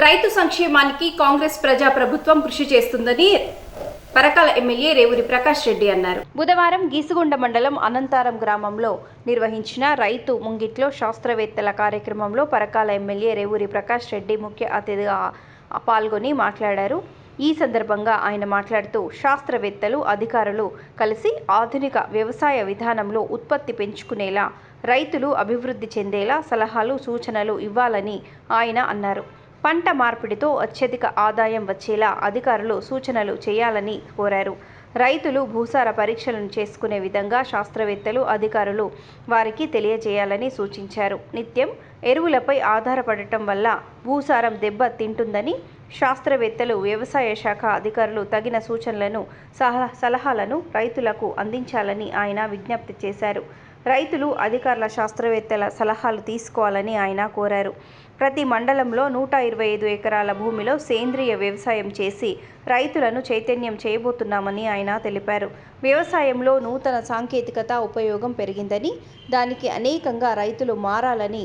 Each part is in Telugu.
రైతు సంక్షేమానికి కాంగ్రెస్ ప్రజా ప్రభుత్వం కృషి చేస్తుందని పరకాల ఎమ్మెల్యే రేవూరి ప్రకాష్ రెడ్డి అన్నారు. బుధవారం గీసుగొండ మండలం అనంతారం గ్రామంలో నిర్వహించిన రైతు ముంగిట్లో శాస్త్రవేత్తల కార్యక్రమంలో పరకాల ఎమ్మెల్యే రేవూరి ప్రకాష్ రెడ్డి ముఖ్య అతిథిగా పాల్గొని మాట్లాడారు. ఈ సందర్భంగా ఆయన మాట్లాడుతూ శాస్త్రవేత్తలు, అధికారులు కలిసి ఆధునిక వ్యవసాయ విధానంలో ఉత్పత్తి పెంచుకునేలా, రైతులు అభివృద్ధి చెందేలా సలహాలు, సూచనలు ఇవ్వాలని ఆయన అన్నారు. పంట మార్పిడితో అత్యధిక ఆదాయం వచ్చేలా అధికారులు సూచనలు చేయాలని కోరారు. రైతులు భూసార పరీక్షలను చేసుకునే విధంగా శాస్త్రవేత్తలు, అధికారులు వారికి తెలియజేయాలని సూచించారు. నిత్యం ఎరువులపై ఆధారపడటం వల్ల భూసారం దెబ్బ తింటుందని శాస్త్రవేత్తలు, వ్యవసాయ శాఖ అధికారులు తగిన సూచనలను, సలహాలను రైతులకు అందించాలని ఆయన విజ్ఞప్తి చేశారు. రైతులు అధికారుల, శాస్త్రవేత్తల సలహాలు తీసుకోవాలని ఆయన కోరారు. ప్రతి మండలంలో 125 ఎకరాల భూమిలో సేంద్రియ వ్యవసాయం చేసి రైతులను చైతన్యం చేయబోతున్నామని ఆయన తెలిపారు. వ్యవసాయంలో నూతన సాంకేతికత ఉపయోగం పెరిగిందని, దానికి అనేకంగా రైతులు మారాలని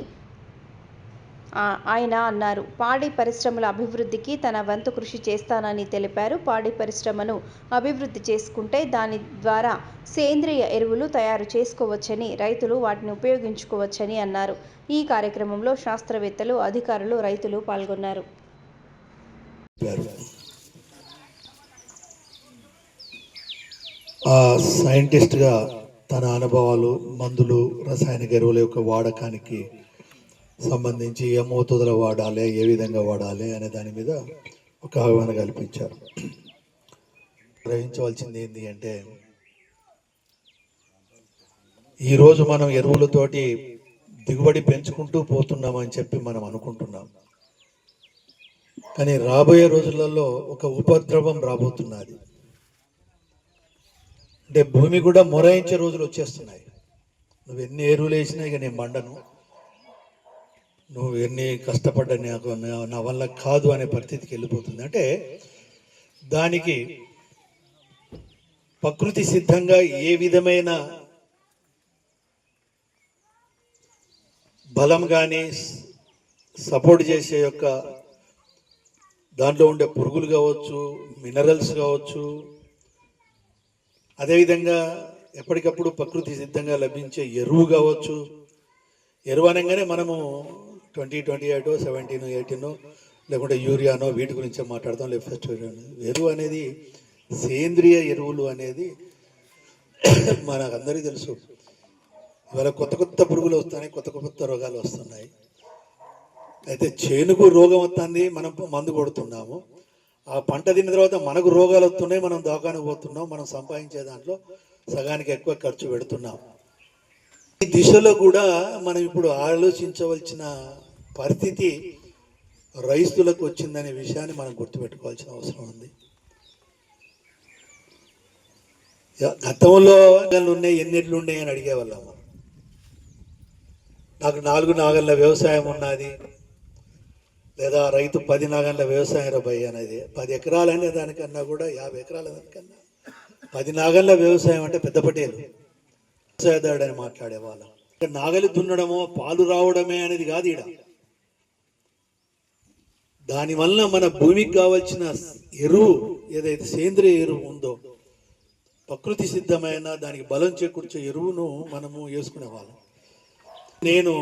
ఆయన అన్నారు. పాడి పరిశ్రమల అభివృద్ధికి తన వంతు కృషి చేస్తానని తెలిపారు. పాడి పరిశ్రమను అభివృద్ధి చేసుకుంటే దాని ద్వారా సేంద్రియ ఎరువులు తయారు చేసుకోవచ్చని, రైతులు వాటిని ఉపయోగించుకోవచ్చని అన్నారు. ఈ కార్యక్రమంలో శాస్త్రవేత్తలు, అధికారులు, రైతులు పాల్గొన్నారు. సైంటిస్ట్గా తన అనుభవాలు, మందులు, రసాయనిక ఎరువుల యొక్క వాడకానికి సంబంధించి ఏ మోతాదులో వాడాలి, ఏ విధంగా వాడాలి అనే దాని మీద ఒక అవగాహన కల్పించారు. గ్రహించవలసింది ఏంటి అంటే, ఈరోజు మనం ఎరువులతోటి దిగుబడి పెంచుకుంటూ పోతున్నామని చెప్పి మనం అనుకుంటున్నాం. కానీ రాబోయే రోజులలో ఒక ఉపద్రవం రాబోతున్నది. అంటే భూమి కూడా మొరాయించే రోజులు వచ్చేస్తున్నాయి. నువ్వు ఎన్ని ఎరువులు వేసినా ఇక నేను మండను, నువ్వు ఎన్ని కష్టపడ్డా నాకు నా వల్ల కాదు అనే పరిస్థితికి వెళ్ళిపోతుంది. అంటే దానికి ప్రకృతి సిద్ధంగా ఏ విధమైన బలం కానీ, సపోర్ట్ చేసే యొక్క దాంట్లో ఉండే పురుగులు కావచ్చు, మినరల్స్ కావచ్చు, అదేవిధంగా ఎప్పటికప్పుడు ప్రకృతి సిద్ధంగా లభించే ఎరువు కావచ్చు. ఎరువు అనగానే మనము 2028, 17, 18 లేకుంటే యూరియానో వీటి గురించే మాట్లాడతాం. ఫస్ట్ ఎరువు అనేది, సేంద్రియ ఎరువులు అనేది మనకు అందరికీ తెలుసు. ఇవాళ కొత్త కొత్త పురుగులు వస్తున్నాయి, కొత్త కొత్త రోగాలు వస్తున్నాయి. అయితే చేనుకు రోగం వస్తుంది, మనం మందు కొడుతున్నాము. ఆ పంట తిన్న తర్వాత మనకు రోగాలు వస్తున్నాయి, మనం దవాఖానకు పోతున్నాం. మనం సంపాదించే దాంట్లో సగానికి ఎక్కువ ఖర్చు పెడుతున్నాం. ఈ దిశలో కూడా మనం ఇప్పుడు ఆలోచించవలసిన పరిస్థితి రైతులకు వచ్చిందనే విషయాన్ని మనం గుర్తుపెట్టుకోవాల్సిన అవసరం ఉంది. గతంలో ఉన్నాయి, ఎన్నిట్లు ఉన్నాయి అని అడిగేవాళ్ళము. నాకు 4 నాగళ్ళ వ్యవసాయం ఉన్నది, లేదా రైతు 10 నాగళ్ళ వ్యవసాయం రబ్బాయి అనేది. 10 ఎకరాలు అనే దానికన్నా కూడా 50 ఎకరాల దానికన్నా 10 నాగళ్ళ వ్యవసాయం అంటే పెద్ద పటేలు వ్యవసాయదారుడు అని మాట్లాడేవాళ్ళం. నాగలి దున్నడమో, పాలు రావడమే అనేది కాదు ఈడ. దానివల్ల మన భూమికి కావాల్సిన ఎరువు ఏదైతే సేంద్రియ ఎరువు ఉందో, ప్రకృతి సిద్ధమైన దానికి బలం చేకూర్చే ఎరువును మనము వేసుకునే వాళ్ళం. నేను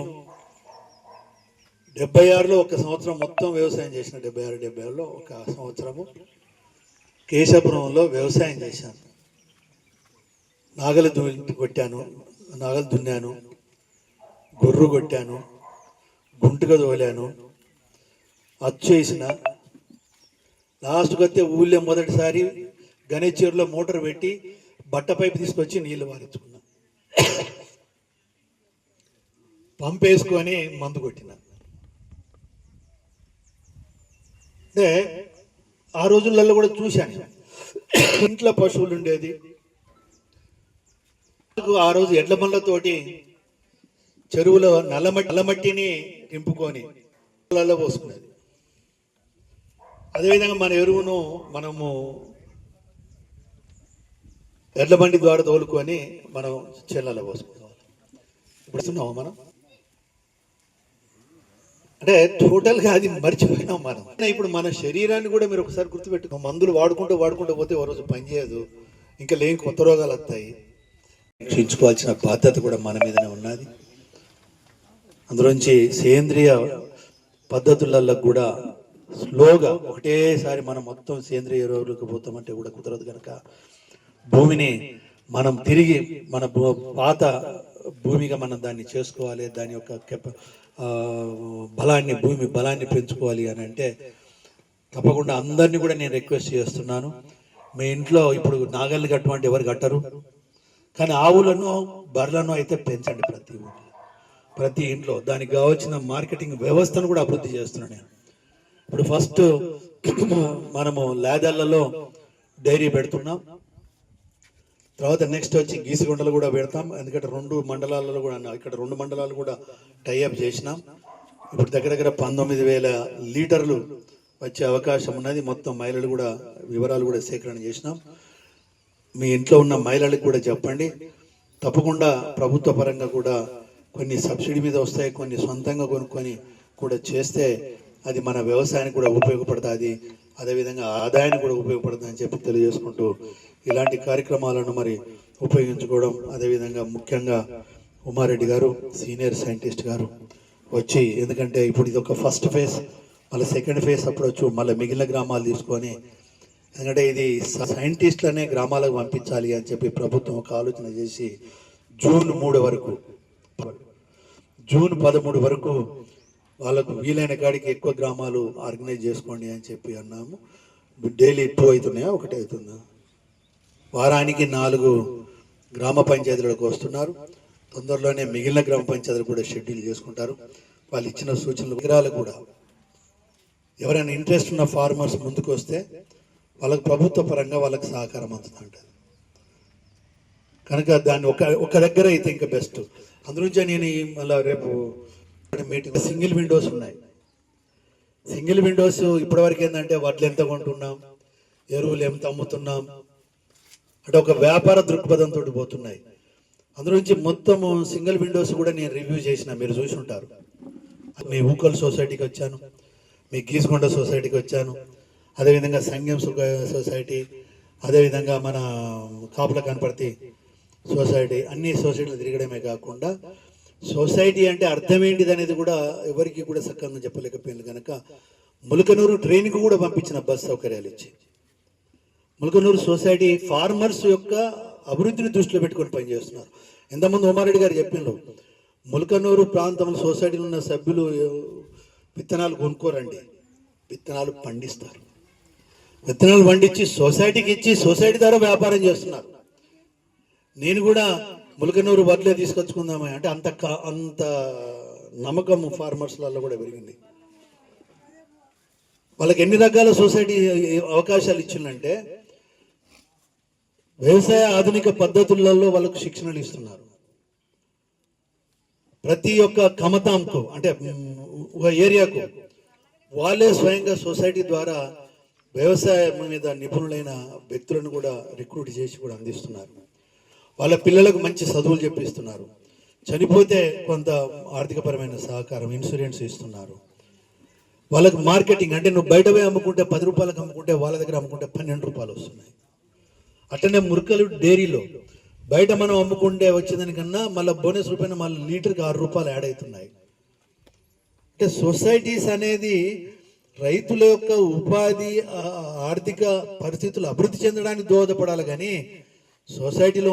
76లో ఒక సంవత్సరం మొత్తం వ్యవసాయం చేసిన. 76, 77లో ఒక సంవత్సరము కేశపురంలో వ్యవసాయం చేశాను. నాగలి కొట్టాను, నాగలి దున్నాను, గొర్రు కొట్టాను, గుంటుగా తోలాను, అచ్చేసిన. లాస్ట్కి వస్తే ఊళ్ళో మొదటిసారి గణేశ్వరిలో మోటార్ పెట్టి బట్ట పైపు తీసుకొచ్చి నీళ్లు వారించుకున్నా. పంపేసుకొని మందు కొట్టిన. అంటే ఆ రోజులలో కూడా చూశాను, ఇంట్లో పశువులు ఉండేది. ఆ రోజు ఎడ్ల బండ్లతోటి చెరువులో నల్లమట్టిని నింపుకొని పొలాల్లో పోసుకునేది. అదేవిధంగా మన ఎరువును మనము ఎడ్ల బండి ద్వారా తోలుకొని మనం చేళ్ళలో పోసుకున్నాం. ఇప్పుడు మనం అంటే టోటల్గా అది మర్చిపోయినాం మనం. ఇప్పుడు మన శరీరాన్ని కూడా మీరు ఒకసారి గుర్తుపెట్టుకో, మందులు వాడుకుంటూ పోతే ఓ రోజు పనిచేయదు, ఇంకా లేని కొత్త రోగాలు వస్తాయి. రక్షించుకోవాల్సిన బాధ్యత కూడా మన మీదనే ఉన్నది. అందులోంచి సేంద్రియ పద్ధతులలో కూడా స్లోగా ఒకటేసారి మనం మొత్తం సేంద్రియ ఎరువులకు పోతామంటే కూడా కుదరదు కనుక భూమిని మనం తిరిగి మన పాత భూమిగా మనం దాన్ని చేసుకోవాలి. దాని యొక్క భూమి బలాన్ని పెంచుకోవాలి అని అంటే తప్పకుండా అందరినీ కూడా నేను రిక్వెస్ట్ చేస్తున్నాను. మీ ఇంట్లో ఇప్పుడు నాగళ్ళు కట్టమంటే ఎవరు కట్టరు, కానీ ఆవులను బర్రెలను అయితే పెంచండి ప్రతి ఇంట్లో. దానికి కావాల్సిన మార్కెటింగ్ వ్యవస్థను కూడా అభివృద్ధి చేస్తున్నాను నేను. ఇప్పుడు ఫస్ట్ మనము లేదళ్లలో డైరీ పెడుతున్నాం, తర్వాత నెక్స్ట్ వచ్చి గీసుగుండలు కూడా పెడతాం. ఎందుకంటే 2 మండలాలలో కూడా ఇక్కడ 2 మండలాలు కూడా టైఅప్ చేసినాం. ఇప్పుడు దగ్గర 19,000 లీటర్లు వచ్చే అవకాశం ఉన్నది. మొత్తం మహిళలు కూడా వివరాలు కూడా సేకరణ చేసినాం. మీ ఇంట్లో ఉన్న మహిళలకు కూడా చెప్పండి, తప్పకుండా ప్రభుత్వ పరంగా కూడా కొన్ని సబ్సిడీ మీద వస్తాయి, కొన్ని సొంతంగా కొనుక్కొని కూడా చేస్తే అది మన వ్యవసాయానికి కూడా ఉపయోగపడుతుంది, అదేవిధంగా ఆదాయానికి కూడా ఉపయోగపడుతుంది అని చెప్పి తెలియజేసుకుంటూ ఇలాంటి కార్యక్రమాలను మరి ఉపయోగించుకోవడం, అదేవిధంగా ముఖ్యంగా ఉమారెడ్డి గారు సీనియర్ సైంటిస్ట్ గారు వచ్చి, ఎందుకంటే ఇప్పుడు ఇది ఒక ఫస్ట్ ఫేజ్, మళ్ళీ సెకండ్ ఫేజ్ అప్పుడు వచ్చు మళ్ళీ మిగిలిన గ్రామాలు తీసుకొని, ఎందుకంటే ఇది సైంటిస్టులనే గ్రామాలకు పంపించాలి అని చెప్పి ప్రభుత్వం ఒక ఆలోచన చేసి జూన్ 13 వరకు వాళ్ళకు వీలైన కాడికి ఎక్కువ గ్రామాలు ఆర్గనైజ్ చేసుకోండి అని చెప్పి అన్నాము. డైలీ 2 అవుతున్నాయా, 1 అవుతుందా? వారానికి 4 గ్రామ పంచాయతీలకు వస్తున్నారు. తొందరలోనే మిగిలిన గ్రామ పంచాయతీలు కూడా షెడ్యూల్ చేసుకుంటారు. వాళ్ళు ఇచ్చిన సూచనలు విగ్రహాలు కూడా ఎవరైనా ఇంట్రెస్ట్ ఉన్న ఫార్మర్స్ ముందుకు వస్తే వాళ్ళకు ప్రభుత్వ పరంగా వాళ్ళకి సహకారం అందుతుంటుంది కనుక దాన్ని ఒక దగ్గర అయితే ఇంకా బెస్ట్. అందునుంచే నేను మళ్ళీ రేపు మీటింగ్ సింగిల్ విండోస్ ఉన్నాయి. సింగిల్ విండోస్ ఇప్పటివరకు ఏంటంటే వడ్లు ఎంత కొంటున్నాం, ఎరువులు ఎంత అమ్ముతున్నాం అంటే ఒక వ్యాపార దృక్పథంతో పోతున్నాయి. అందులోంచి మొత్తము సింగిల్ విండోస్ కూడా నేను రివ్యూ చేసిన, మీరు చూసి ఉంటారు. మీ ఊకల్ సొసైటీకి వచ్చాను, మీ గీసుకొండ సొసైటీకి వచ్చాను, అదేవిధంగా సంఘం సొసైటీ, అదేవిధంగా మన కాపుల కనపర్తి సొసైటీ, అన్ని సొసైటీలు తిరగడమే కాకుండా సొసైటీ అంటే అర్థం ఏంటిది అనేది కూడా ఎవరికి కూడా సక్రమంగా చెప్పలేకపోయింది కనుక ములకనూరు ట్రైన్కి కూడా పంపించిన బస్ సౌకర్యాలు ఇచ్చి ములకనూరు సొసైటీ ఫార్మర్స్ యొక్క అభివృద్ధిని దృష్టిలో పెట్టుకొని పనిచేస్తున్నారు. ఎంతమంది ఉమారెడ్డి గారు చెప్పిండ్రు, ములకనూరు ప్రాంతంలో సొసైటీలో ఉన్న సభ్యులు విత్తనాలు కొనుక్కోరండి, విత్తనాలు పండిస్తారు. విత్తనాలు పండించి సొసైటీకి ఇచ్చి సొసైటీ ద్వారా వ్యాపారం చేస్తున్నారు. నేను కూడా ములకనూరు వడ్లే తీసుకొచ్చుకుందామని అంటే అంత నమ్మకం ఫార్మర్స్లలో కూడా పెరిగింది. వాళ్ళకి ఎన్ని రకాల సొసైటీ అవకాశాలు ఇచ్చిందంటే వ్యవసాయ ఆధునిక పద్ధతులలో వాళ్ళకు శిక్షణలు ఇస్తున్నారు. ప్రతి ఒక్క కమతాంకు అంటే ఒక ఏరియాకు వాళ్ళే స్వయంగా సొసైటీ ద్వారా వ్యవసాయం మీద నిపుణులైన వ్యక్తులను కూడా రిక్రూట్ చేసి కూడా అందిస్తున్నారు. వాళ్ళ పిల్లలకు మంచి చదువులు చెప్పిస్తున్నారు. చనిపోతే కొంత ఆర్థికపరమైన సహకారం, ఇన్సూరెన్స్ ఇస్తున్నారు. వాళ్ళకు మార్కెటింగ్ అంటే నువ్వు బయట పోయి అమ్ముకుంటే 10 రూపాయలకు అమ్ముకుంటే వాళ్ళ దగ్గర అమ్ముకుంటే 12 రూపాయలు వస్తున్నాయి. అట్లనే మురకలు డైరీలో బయట మనం అమ్ముకుంటే వచ్చేదానికన్నా మళ్ళీ బోనస్ రూపాయన మళ్ళీ లీటర్కి 6 రూపాయలు యాడ్ అవుతున్నాయి. అంటే సొసైటీస్ అనేది రైతుల యొక్క ఉపాధి ఆర్థిక పరిస్థితులు అభివృద్ధి చెందడానికి దోహదపడాలి, కానీ సొసైటీలో